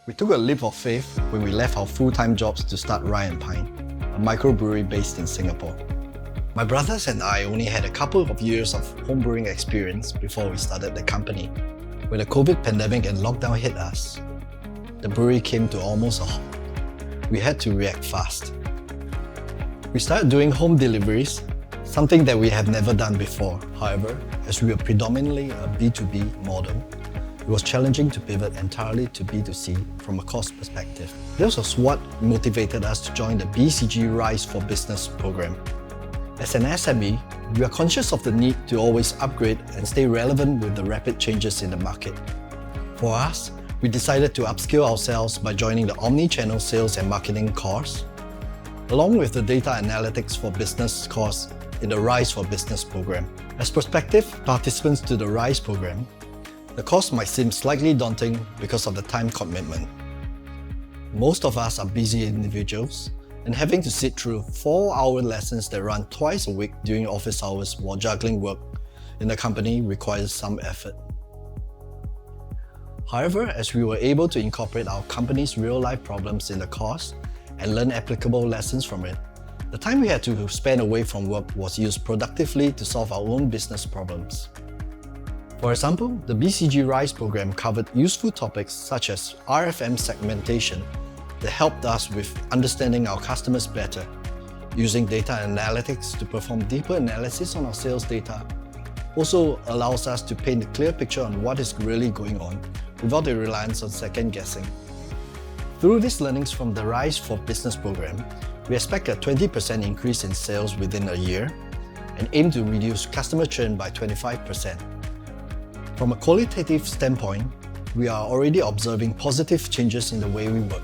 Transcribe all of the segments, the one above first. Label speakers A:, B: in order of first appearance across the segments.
A: We took a leap of faith when we left our full-time jobs to start Rye and Pine, a microbrewery based in Singapore. My brothers and I only had a couple of years of homebrewing experience before we started the company. When the COVID pandemic and lockdown hit us, the brewery came to almost a halt. We had to react fast. We started doing home deliveries, something that we have never done before. However, as we were predominantly a B2B model, it was challenging to pivot entirely to B2C from a cost perspective. This was what motivated us to join the BCG Rise for Business program. As an SME, we are conscious of the need to always upgrade and stay relevant with the rapid changes in the market. For us, we decided to upskill ourselves by joining the Omni-Channel Sales and Marketing course, along with the Data Analytics for Business course in the Rise for Business program. As prospective participants to the Rise program, the course might seem slightly daunting because of the time commitment. Most of us are busy individuals, and having to sit through 4-hour lessons that run twice a week during office hours while juggling work in the company requires some effort. However, as we were able to incorporate our company's real-life problems in the course and learn applicable lessons from it, the time we had to spend away from work was used productively to solve our own business problems. For example, the BCG Rise program covered useful topics such as RFM segmentation that helped us with understanding our customers better, using data analytics to perform deeper analysis on our sales data also allows us to paint a clear picture on what is really going on without the reliance on second guessing. Through these learnings from the Rise for Business program, we expect a 20% increase in sales within a year and aim to reduce customer churn by 25%. From a qualitative standpoint, we are already observing positive changes in the way we work.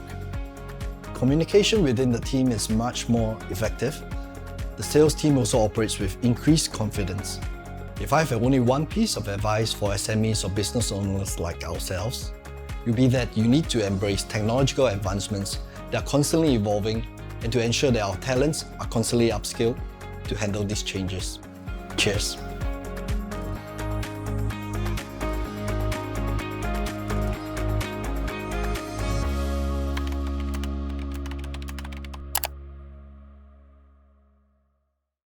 A: Communication within the team is much more effective. The sales team also operates with increased confidence. If I have only one piece of advice for SMEs or business owners like ourselves, it would be that you need to embrace technological advancements that are constantly evolving and to ensure that our talents are constantly upskilled to handle these changes. Cheers!